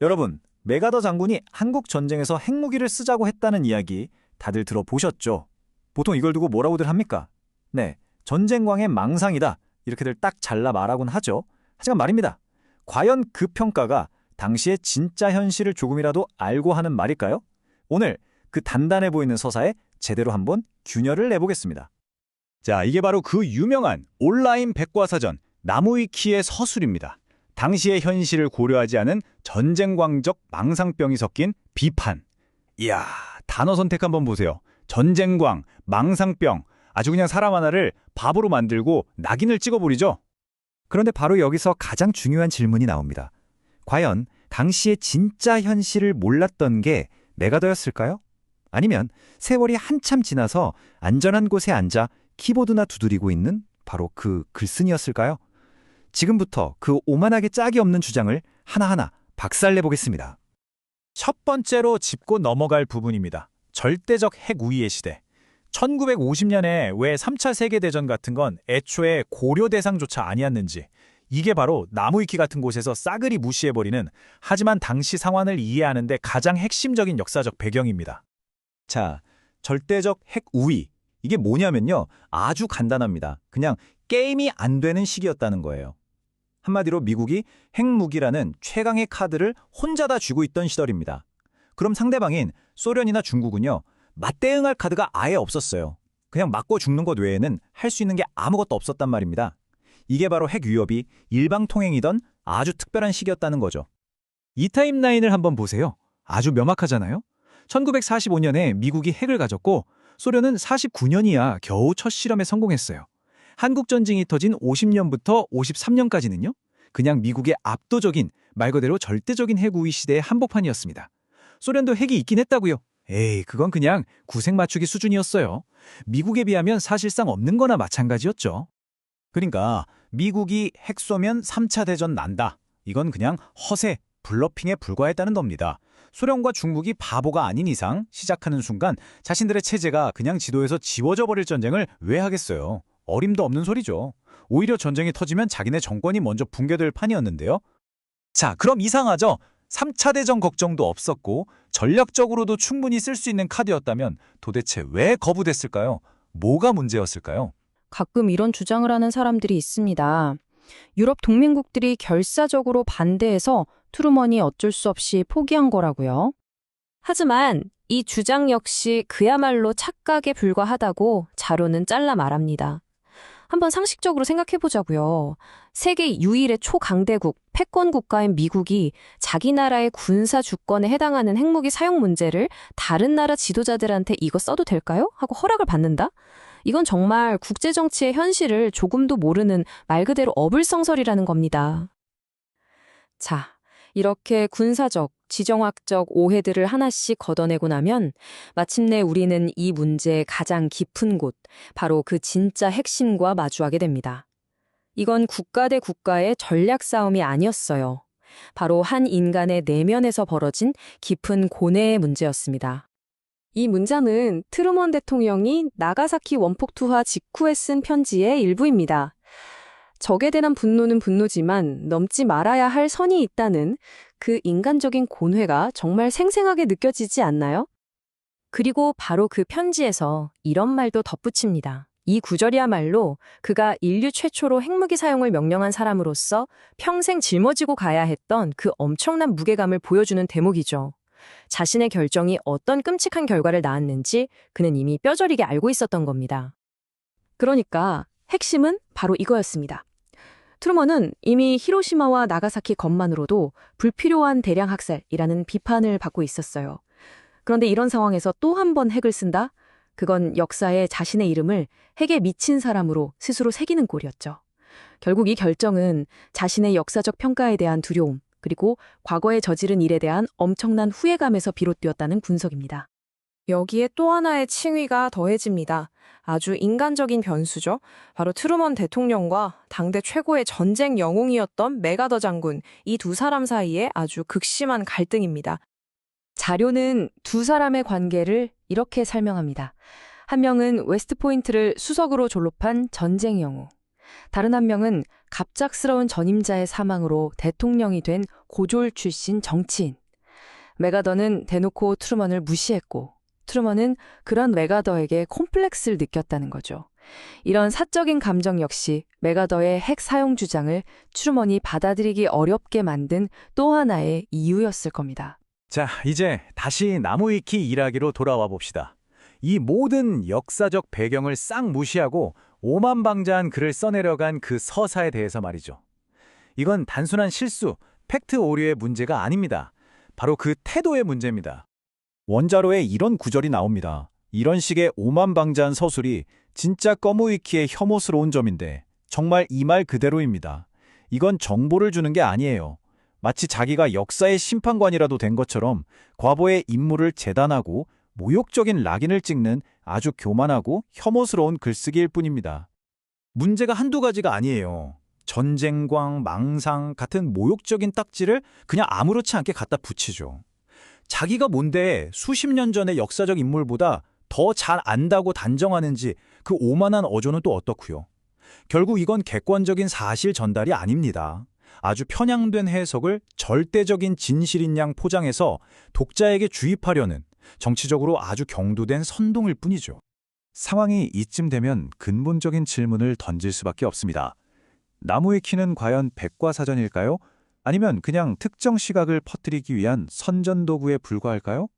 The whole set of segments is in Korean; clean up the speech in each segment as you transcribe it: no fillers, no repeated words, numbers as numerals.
여러분, 메가더 장군이 한국 전쟁에서 핵무기를 쓰자고 했다는 이야기 다들 들어보셨죠? 보통 이걸 두고 뭐라고들 합니까? 네, 전쟁광의 망상이다. 이렇게들 딱 잘라 말하곤 하죠. 하지만 말입니다. 과연 그 평가가 당시의 진짜 현실을 조금이라도 알고 하는 말일까요? 오늘 그 단단해 보이는 서사에 제대로 한번 균열을 내보겠습니다. 자, 이게 바로 그 유명한 온라인 백과사전 나무위키의 서술입니다. 당시의 현실을 고려하지 않은 전쟁광적 망상병이 섞인 비판. 이야, 단어 선택 한번 보세요. 전쟁광, 망상병, 아주 그냥 사람 하나를 바보로 만들고 낙인을 찍어버리죠. 그런데 바로 여기서 가장 중요한 질문이 나옵니다. 과연 당시의 진짜 현실을 몰랐던 게 메가더였을까요? 아니면 세월이 한참 지나서 안전한 곳에 앉아 키보드나 두드리고 있는 바로 그 글쓴이였을까요? 지금부터 그 오만하게 짝이 없는 주장을 하나하나 박살내보겠습니다. 첫 번째로 짚고 넘어갈 부분입니다. 절대적 핵 우위의 시대. 1950년에 왜 3차 세계대전 같은 건 애초에 고려 대상조차 아니었는지, 이게 바로 나무위키 같은 곳에서 싸그리 무시해버리는, 하지만 당시 상황을 이해하는 데 가장 핵심적인 역사적 배경입니다. 자, 절대적 핵 우위. 이게 뭐냐면요. 아주 간단합니다. 그냥 게임이 안 되는 시기였다는 거예요. 한마디로 미국이 핵무기라는 최강의 카드를 혼자 다 쥐고 있던 시절입니다. 그럼 상대방인 소련이나 중국은요. 맞대응할 카드가 아예 없었어요. 그냥 맞고 죽는 것 외에는 할 수 있는 게 아무것도 없었단 말입니다. 이게 바로 핵 위협이 일방통행이던 아주 특별한 시기였다는 거죠. 이 타임라인을 한번 보세요. 아주 명확하잖아요. 1945년에 미국이 핵을 가졌고 소련은 49년이야 겨우 첫 실험에 성공했어요. 한국 전쟁이 터진 50년부터 53년까지는요. 그냥 미국의 압도적인, 말 그대로 절대적인 핵 우위 시대의 한복판이었습니다. 소련도 핵이 있긴 했다고요. 에이, 그건 그냥 구색 맞추기 수준이었어요. 미국에 비하면 사실상 없는 거나 마찬가지였죠. 그러니까 미국이 핵 쏘면 3차 대전 난다. 이건 그냥 허세, 블러핑에 불과했다는 겁니다. 소련과 중국이 바보가 아닌 이상 시작하는 순간 자신들의 체제가 그냥 지도에서 지워져 버릴 전쟁을 왜 하겠어요. 어림도 없는 소리죠. 오히려 전쟁이 터지면 자기네 정권이 먼저 붕괴될 판이었는데요. 자, 그럼 이상하죠? 3차 대전 걱정도 없었고 전략적으로도 충분히 쓸 수 있는 카드였다면 도대체 왜 거부됐을까요? 뭐가 문제였을까요? 가끔 이런 주장을 하는 사람들이 있습니다. 유럽 동맹국들이 결사적으로 반대해서 트루먼이 어쩔 수 없이 포기한 거라고요. 하지만 이 주장 역시 그야말로 착각에 불과하다고 자료는 잘라 말합니다. 한번 상식적으로 생각해보자고요. 세계 유일의 초강대국, 패권 국가인 미국이 자기 나라의 군사 주권에 해당하는 핵무기 사용 문제를 다른 나라 지도자들한테 이거 써도 될까요? 하고 허락을 받는다? 이건 정말 국제정치의 현실을 조금도 모르는 말 그대로 어불성설이라는 겁니다. 자, 이렇게 군사적, 지정학적 오해들을 하나씩 걷어내고 나면 마침내 우리는 이 문제의 가장 깊은 곳, 바로 그 진짜 핵심과 마주하게 됩니다. 이건 국가 대 국가의 전략 싸움이 아니었어요. 바로 한 인간의 내면에서 벌어진 깊은 고뇌의 문제였습니다. 이 문장은 트루먼 대통령이 나가사키 원폭 투하 직후에 쓴 편지의 일부입니다. 적에 대한 분노는 분노지만 넘지 말아야 할 선이 있다는 그 인간적인 고뇌가 정말 생생하게 느껴지지 않나요? 그리고 바로 그 편지에서 이런 말도 덧붙입니다. 이 구절이야말로 그가 인류 최초로 핵무기 사용을 명령한 사람으로서 평생 짊어지고 가야 했던 그 엄청난 무게감을 보여주는 대목이죠. 자신의 결정이 어떤 끔찍한 결과를 낳았는지 그는 이미 뼈저리게 알고 있었던 겁니다. 그러니까 핵심은 바로 이거였습니다. 트루먼은 이미 히로시마와 나가사키 것만으로도 불필요한 대량 학살이라는 비판을 받고 있었어요. 그런데 이런 상황에서 또 한 번 핵을 쓴다? 그건 역사에 자신의 이름을 핵에 미친 사람으로 스스로 새기는 꼴이었죠. 결국 이 결정은 자신의 역사적 평가에 대한 두려움, 그리고 과거에 저지른 일에 대한 엄청난 후회감에서 비롯되었다는 분석입니다. 여기에 또 하나의 칭의가 더해집니다. 아주 인간적인 변수죠. 바로 트루먼 대통령과 당대 최고의 전쟁 영웅이었던 메가더 장군, 이 두 사람 사이에 아주 극심한 갈등입니다. 자료는 두 사람의 관계를 이렇게 설명합니다. 한 명은 웨스트포인트를 수석으로 졸업한 전쟁 영웅, 다른 한 명은 갑작스러운 전임자의 사망으로 대통령이 된 고졸 출신 정치인. 메가더는 대놓고 트루먼을 무시했고 트루먼은 그런 메가더에게 콤플렉스를 느꼈다는 거죠. 이런 사적인 감정 역시 메가더의 핵 사용 주장을 트루먼이 받아들이기 어렵게 만든 또 하나의 이유였을 겁니다. 자, 이제 다시 나무위키 일하기로 돌아와 봅시다. 이 모든 역사적 배경을 싹 무시하고 오만방자한 글을 써내려간 그 서사에 대해서 말이죠. 이건 단순한 실수, 팩트 오류의 문제가 아닙니다. 바로 그 태도의 문제입니다. 원자로에 이런 구절이 나옵니다. 이런 식의 오만방자한 서술이 진짜 꺼무위키의 혐오스러운 점인데 정말 이 말 그대로입니다. 이건 정보를 주는 게 아니에요. 마치 자기가 역사의 심판관이라도 된 것처럼 과거의 인물을 재단하고 모욕적인 락인을 찍는 아주 교만하고 혐오스러운 글쓰기일 뿐입니다. 문제가 한두 가지가 아니에요. 전쟁광, 망상 같은 모욕적인 딱지를 그냥 아무렇지 않게 갖다 붙이죠. 자기가 뭔데 수십 년 전의 역사적 인물보다 더 잘 안다고 단정하는지 그 오만한 어조는 또 어떻고요. 결국 이건 객관적인 사실 전달이 아닙니다. 아주 편향된 해석을 절대적인 진실인 양 포장해서 독자에게 주입하려는 정치적으로 아주 경도된 선동일 뿐이죠. 상황이 이쯤 되면 근본적인 질문을 던질 수밖에 없습니다. 나무위키는 과연 백과사전일까요? 아니면 그냥 특정 시각을 퍼뜨리기 위한 선전도구에 불과할까요?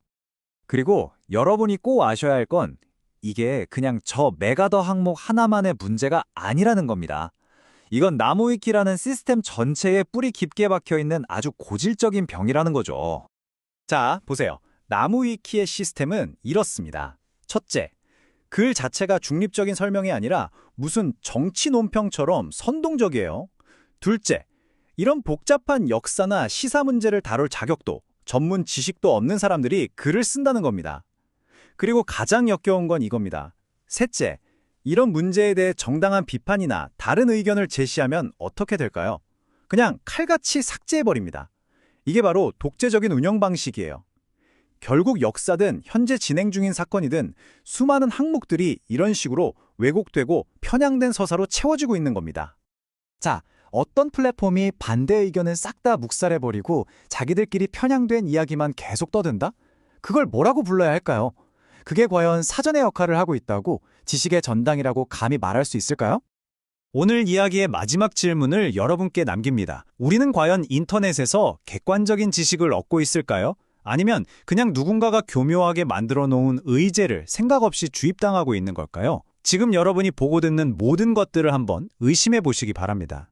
그리고 여러분이 꼭 아셔야 할 건 이게 그냥 저 메가더 항목 하나만의 문제가 아니라는 겁니다. 이건 나무위키라는 시스템 전체에 뿌리 깊게 박혀있는 아주 고질적인 병이라는 거죠. 자, 보세요. 나무위키의 시스템은 이렇습니다. 첫째, 글 자체가 중립적인 설명이 아니라 무슨 정치 논평처럼 선동적이에요. 둘째, 이런 복잡한 역사나 시사 문제를 다룰 자격도, 전문 지식도 없는 사람들이 글을 쓴다는 겁니다. 그리고 가장 역겨운 건 이겁니다. 셋째, 이런 문제에 대해 정당한 비판이나 다른 의견을 제시하면 어떻게 될까요? 그냥 칼같이 삭제해버립니다. 이게 바로 독재적인 운영 방식이에요. 결국 역사든 현재 진행 중인 사건이든 수많은 항목들이 이런 식으로 왜곡되고 편향된 서사로 채워지고 있는 겁니다. 자, 어떤 플랫폼이 반대 의견을 싹 다 묵살해버리고 자기들끼리 편향된 이야기만 계속 떠든다? 그걸 뭐라고 불러야 할까요? 그게 과연 사전의 역할을 하고 있다고 지식의 전당이라고 감히 말할 수 있을까요? 오늘 이야기의 마지막 질문을 여러분께 남깁니다. 우리는 과연 인터넷에서 객관적인 지식을 얻고 있을까요? 아니면 그냥 누군가가 교묘하게 만들어 놓은 의제를 생각 없이 주입당하고 있는 걸까요? 지금 여러분이 보고 듣는 모든 것들을 한번 의심해 보시기 바랍니다.